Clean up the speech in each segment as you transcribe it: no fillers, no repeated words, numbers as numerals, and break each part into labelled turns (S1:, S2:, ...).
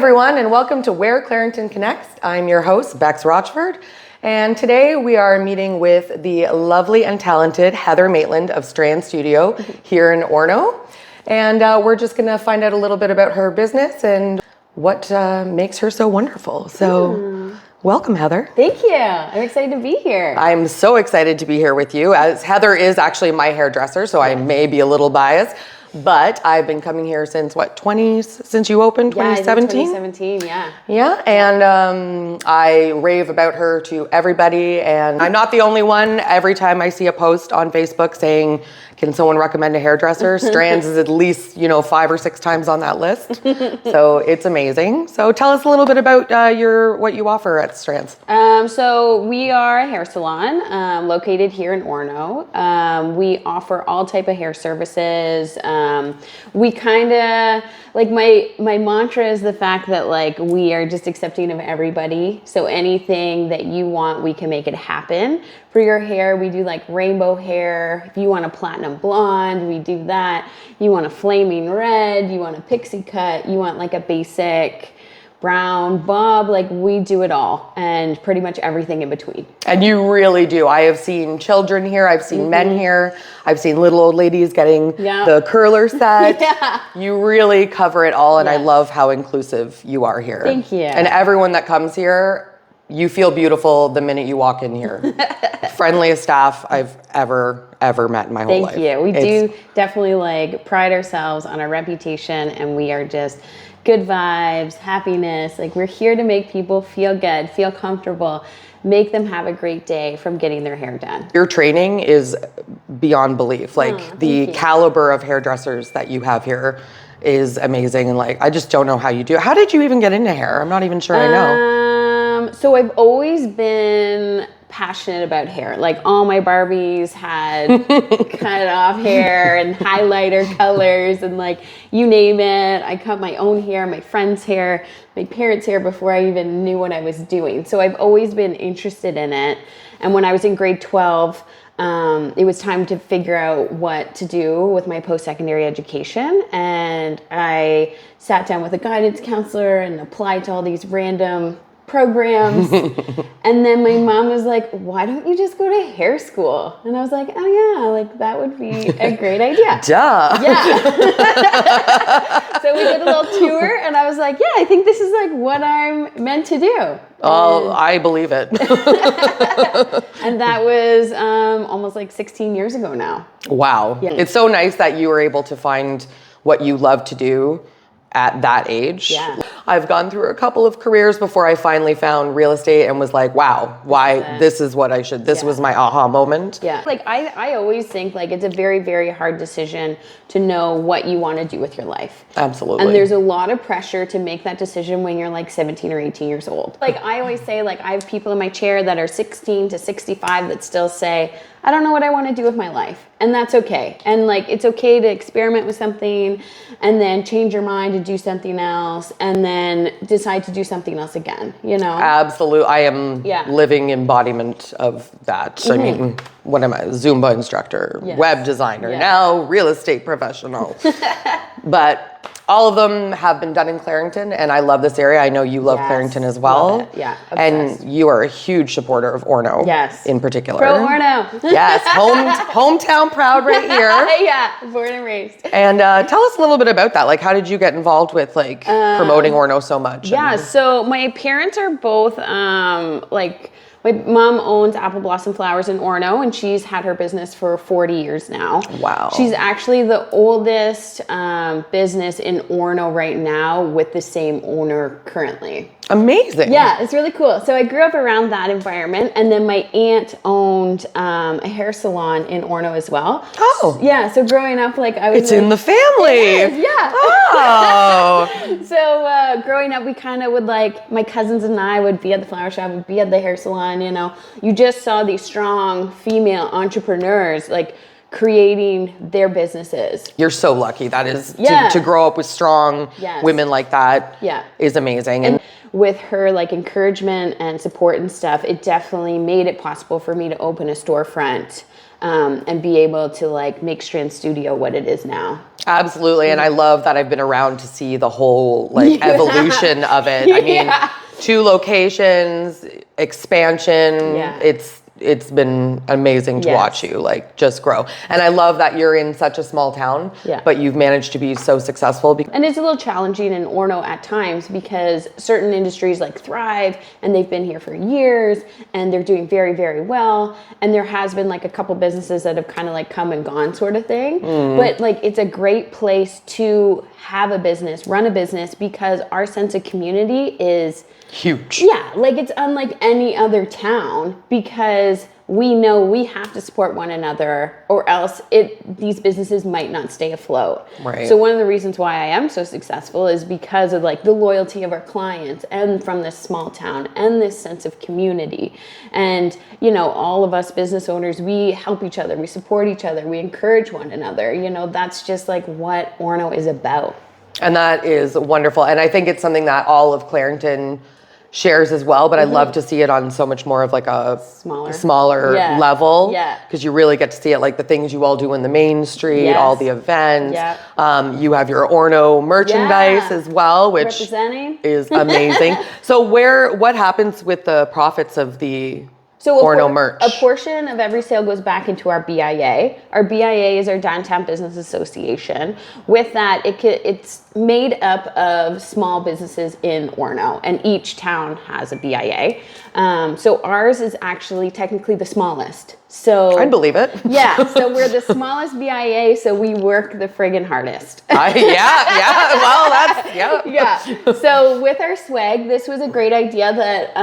S1: everyone, and welcome to Where Clarington Connexx. I'm your host, Bex Rochford, and today we are meeting with the lovely and talented Heather Maitland of Strands Studio here in Orono. And we're just going to find out a little bit about her business and what makes her so wonderful. So welcome, Heather.
S2: Thank you. I'm excited to be here.
S1: I'm so excited to be here with you, as Heather is actually my hairdresser, so I may be a little biased. But I've been coming here since since you opened, 2017?
S2: 2017, yeah.
S1: Yeah, and I rave about her to everybody, and I'm not the only one. Every time I see a post on Facebook saying, can someone recommend a hairdresser? Strands is at least, 5 or 6 times on that list. So it's amazing. So tell us a little bit about what you offer at Strands.
S2: So we are a hair salon located here in Orono. We offer all type of hair services. We kind of, like my mantra is the fact that we are just accepting of everybody. So anything that you want, we can make it happen. For your hair, we do rainbow hair. If you want a platinum blonde, we do that. You want a flaming red, you want a pixie cut, you want a basic brown bob, we do it all, and pretty much everything in between.
S1: And you really do. I have seen children here, I've seen men here, I've seen little old ladies getting the curler set. You really cover it all, and I love how inclusive you are here.
S2: Thank you.
S1: And everyone that comes here, you feel beautiful the minute you walk in here. Friendliest staff I've ever met in my whole life.
S2: Thank you. We do definitely pride ourselves on our reputation, and we are just good vibes, happiness. We're here to make people feel good, feel comfortable, make them have a great day from getting their hair done.
S1: Your training is beyond belief. The caliber of hairdressers that you have here is amazing, and I just don't know how you do it. How did you even get into hair? I'm not even sure I know.
S2: So I've always been passionate about hair. All my Barbies had cut off hair and highlighter colors and you name it. I cut my own hair, my friend's hair, my parents' hair before I even knew what I was doing. So I've always been interested in it. And when I was in grade 12, it was time to figure out what to do with my post-secondary education. And I sat down with a guidance counselor and applied to all these random programs. And then my mom was like, why don't you just go to hair school? And I was like, oh yeah, that would be a great idea.
S1: Duh.
S2: Yeah. So we did a little tour, and I was like, yeah, I think this is what I'm meant to do.
S1: Oh, I believe it.
S2: And that was almost 16 years ago now.
S1: Wow. Yeah. It's so nice that you were able to find what you love to do at that age.
S2: Yeah.
S1: I've gone through a couple of careers before I finally found real estate and was like, wow, this is what I should, this was my aha moment.
S2: Yeah. I always think it's a very, very hard decision to know what you want to do with your life.
S1: Absolutely.
S2: And there's a lot of pressure to make that decision when you're 17 or 18 years old. I always say, I have people in my chair that are 16 to 65 that still say, I don't know what I want to do with my life. And that's okay. And it's okay to experiment with something and then change your mind to do something else and then decide to do something else again,
S1: Absolutely. I am living embodiment of that. I mean, what am I? Zumba instructor, web designer, now real estate professional. But all of them have been done in Clarington, and I love this area. I know you love Clarington as well.
S2: Love it. Yeah, obsessed.
S1: And you are a huge supporter of Orono.
S2: Yes.
S1: In particular.
S2: Pro Orono.
S1: Yes, hometown proud right here.
S2: Yeah, born and raised.
S1: And tell us a little bit about that. How did you get involved with promoting Orono so much?
S2: Yeah, so my parents are both my mom owns Apple Blossom Flowers in Orono, and she's had her business for 40 years now.
S1: Wow.
S2: She's actually the oldest business in Orono right now with the same owner currently.
S1: Amazing.
S2: Yeah, it's really cool. So I grew up around that environment, and then my aunt owned a hair salon in Orono as well.
S1: Oh.
S2: Yeah, so growing up, I was...
S1: It's in the family.
S2: It is, yeah.
S1: Oh.
S2: So growing up, we kind of would my cousins and I would be at the flower shop, would be at the hair salon, You just saw these strong female entrepreneurs, creating their businesses.
S1: You're so lucky. That is
S2: Yeah.
S1: to grow up with strong
S2: Yes.
S1: women like that
S2: Yeah.
S1: is amazing.
S2: And with her like encouragement and support and stuff, it definitely made it possible for me to open a storefront and be able to like make Strands Studio what it is now.
S1: Absolutely. And I love that I've been around to see the whole like evolution of it. I mean, 2 locations, expansion.
S2: Yeah.
S1: It's been amazing to watch you like just grow. And I love that you're in such a small town, but you've managed to be so successful.
S2: And it's a little challenging in Orono at times because certain industries like thrive and they've been here for years and they're doing very, very well. And there has been like a couple businesses that have kind of like come and gone sort of thing. But like it's a great place to have a business, run a business, because our sense of community is
S1: huge.
S2: Yeah, like it's unlike any other town because we know we have to support one another or else these businesses might not stay afloat.
S1: Right.
S2: So one of the reasons why I am so successful is because of like the loyalty of our clients and from this small town and this sense of community. And you know, all of us business owners, we help each other, we support each other, we encourage one another. You know, that's just like what Orono is about.
S1: And that is wonderful. And I think it's something that all of Clarington shares as well, but I love to see it on so much more of like a smaller level.
S2: Yeah.
S1: Because you really get to see it, like the things you all do in the main street, all the events.
S2: Yeah.
S1: You have your Orono merchandise as well, which is amazing. So what happens with the profits of the Orono merch?
S2: A portion of every sale goes back into our BIA. Our BIA is our Downtown Business Association. With that, it's made up of small businesses in Orono, and each town has a BIA. So ours is actually technically the smallest. So
S1: I'd believe it.
S2: Yeah, so we're the smallest BIA, so we work the friggin' hardest. Yeah. So with our swag, this was a great idea that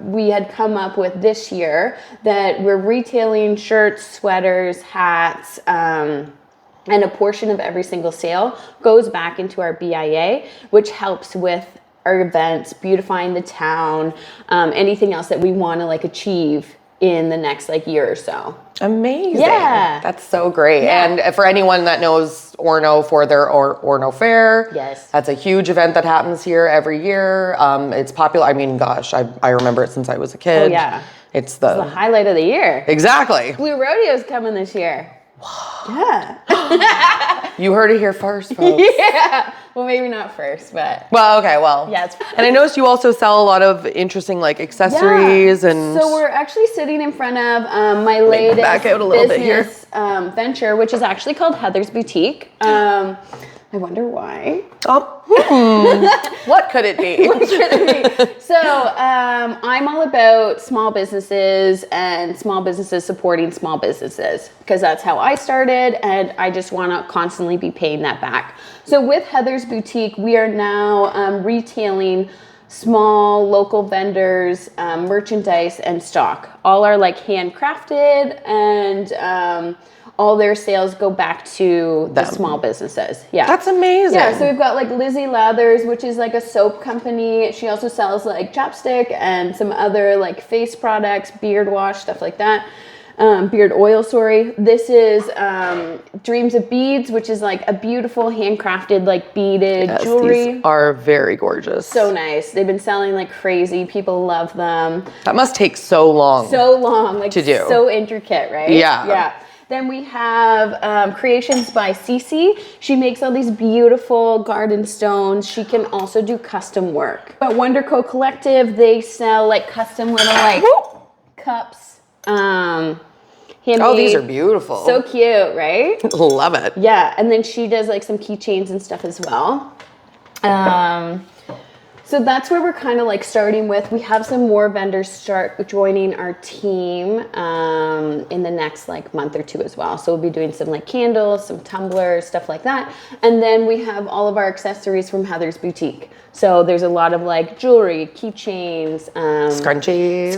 S2: we had come up with this year, that we're retailing shirts, sweaters, hats, and a portion of every single sale goes back into our BIA, which helps with our events, beautifying the town, anything else that we want to like achieve in the next like year or so.
S1: Amazing.
S2: Yeah.
S1: That's so great. Yeah. And for anyone that knows Orono for their Orono Fair, that's a huge event that happens here every year. It's popular. I mean, gosh, I remember it since I was a kid.
S2: Oh, yeah.
S1: It's the
S2: highlight of the year.
S1: Exactly.
S2: Blue Rodeo's coming this year. Yeah.
S1: You heard it here first, folks.
S2: Yeah. Well, maybe not first, but.
S1: Well, okay, well.
S2: Yeah.
S1: And I noticed you also sell a lot of interesting like accessories and.
S2: So we're actually sitting in front of my latest
S1: back out a little
S2: business venture, which is actually called Heather's Boutique. I wonder why.
S1: What could it be?
S2: So I'm all about small businesses and small businesses supporting small businesses because that's how I started, and I just want to constantly be paying that back. So with Heather's Boutique, we are now retailing small local vendors, merchandise and stock. All are like handcrafted, and all their sales go back to the small businesses. Yeah.
S1: That's amazing.
S2: Yeah, so we've got like Lizzie Lathers, which is like a soap company. She also sells like chapstick and some other like face products, beard wash, stuff like that. Beard oil, sorry. This is Dreams of Beads, which is like a beautiful handcrafted like beaded jewelry.
S1: These are very gorgeous.
S2: So nice. They've been selling like crazy. People love them.
S1: That must take so long.
S2: Like
S1: to do.
S2: So intricate, right?
S1: Yeah.
S2: Yeah. Then we have Creations by Cece. She makes all these beautiful garden stones. She can also do custom work. But Wonderco Collective, they sell like custom little like cups. Handmade.
S1: Oh, these are beautiful.
S2: So cute, right?
S1: Love it.
S2: Yeah, and then she does like some keychains and stuff as well. So that's where we're kind of like starting with. We have some more vendors start joining our team in the next like month or two as well. So we'll be doing some like candles, some tumblers, stuff like that. And then we have all of our accessories from Heather's Boutique. So there's a lot of like jewelry, keychains, scrunchies,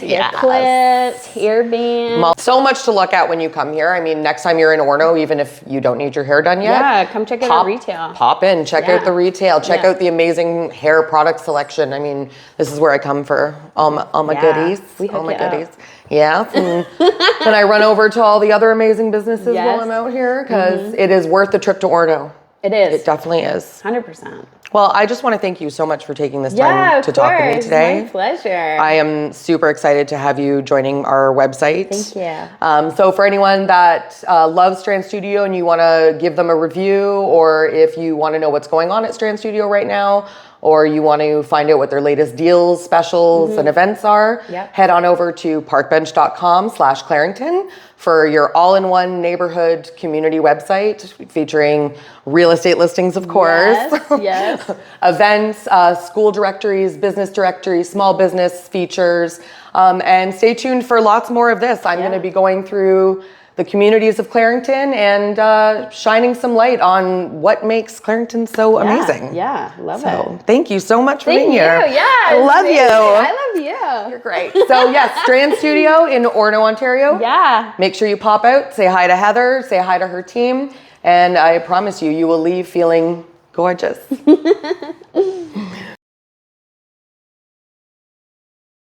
S2: hair clips, hair bands.
S1: So much to look at when you come here. I mean, next time you're in Orono, even if you don't need your hair done yet,
S2: come check out our retail.
S1: Pop in, check out the retail, check out the amazing amazing hair product selection. I mean, this is where I come for all my goodies.
S2: We hook
S1: all my
S2: you up.
S1: goodies. Yeah. And then I run over to all the other amazing businesses while I'm out here because it is worth the trip to Orono.
S2: It is.
S1: It definitely is.
S2: 100%.
S1: Well, I just want to thank you so much for taking this time to talk with me today.
S2: My pleasure.
S1: I am super excited to have you joining our website.
S2: Thank you.
S1: So for anyone that loves Strand Studio and you want to give them a review, or if you want to know what's going on at Strand Studio right now, or you want to find out what their latest deals, specials, and events are, head on over to parkbench.com/Clarington for your all-in-one neighborhood community website featuring real estate listings, of course.
S2: Yes.
S1: Events, school directories, business directories, small business features, and stay tuned for lots more of this. I'm going to be going through the communities of Clarington and shining some light on what makes Clarington so amazing.
S2: Yeah, love it.
S1: Thank you so much for being here.
S2: Yeah,
S1: I love you.
S2: I love you.
S1: You're great. So yes, Strand Studio in Orono, Ontario.
S2: Yeah.
S1: Make sure you pop out, say hi to Heather, say hi to her team, and I promise you, you will leave feeling gorgeous.